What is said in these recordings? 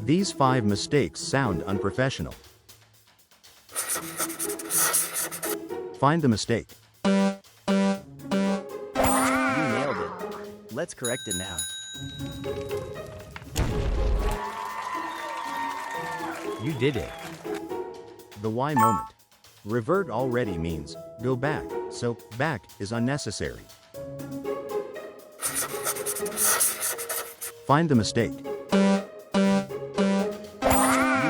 These 5 mistakes sound unprofessional. Find the mistake. You nailed it. Let's correct it now. You did it. The why moment. Revert already means go back, so back is unnecessary. Find the mistake. You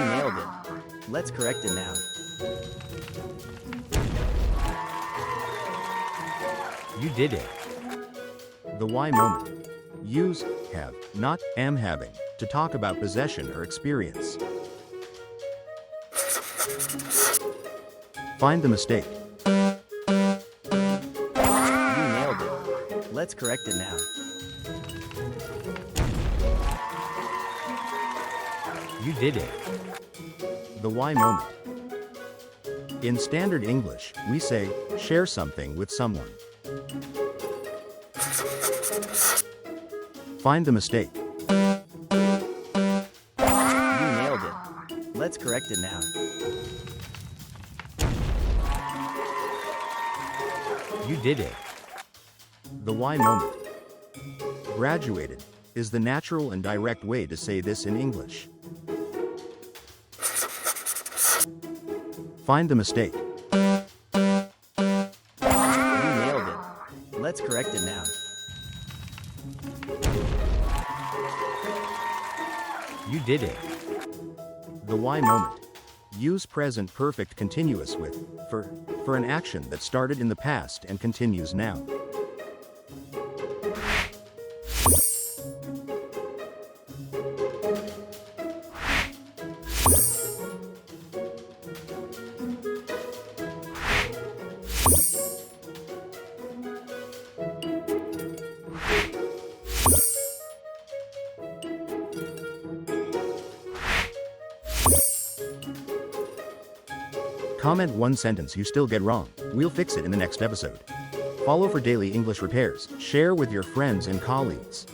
nailed it. Let's correct it now. You did it. The why moment. Use have, not am having, to talk about possession or experience. Find the mistake. You nailed it. Let's correct it now. You did it. The why moment. In standard English, we say, share something with someone. Find the mistake. You nailed it. Let's correct it now. You did it. The why moment. Graduated is the natural and direct way to say this in English. Find the mistake. You nailed it. Let's correct it now. You did it. The why moment. Use present perfect continuous with for an action that started in the past and continues now. Comment one sentence you still get wrong. We'll fix it in the next episode. Follow for daily English repairs. Share with your friends and colleagues.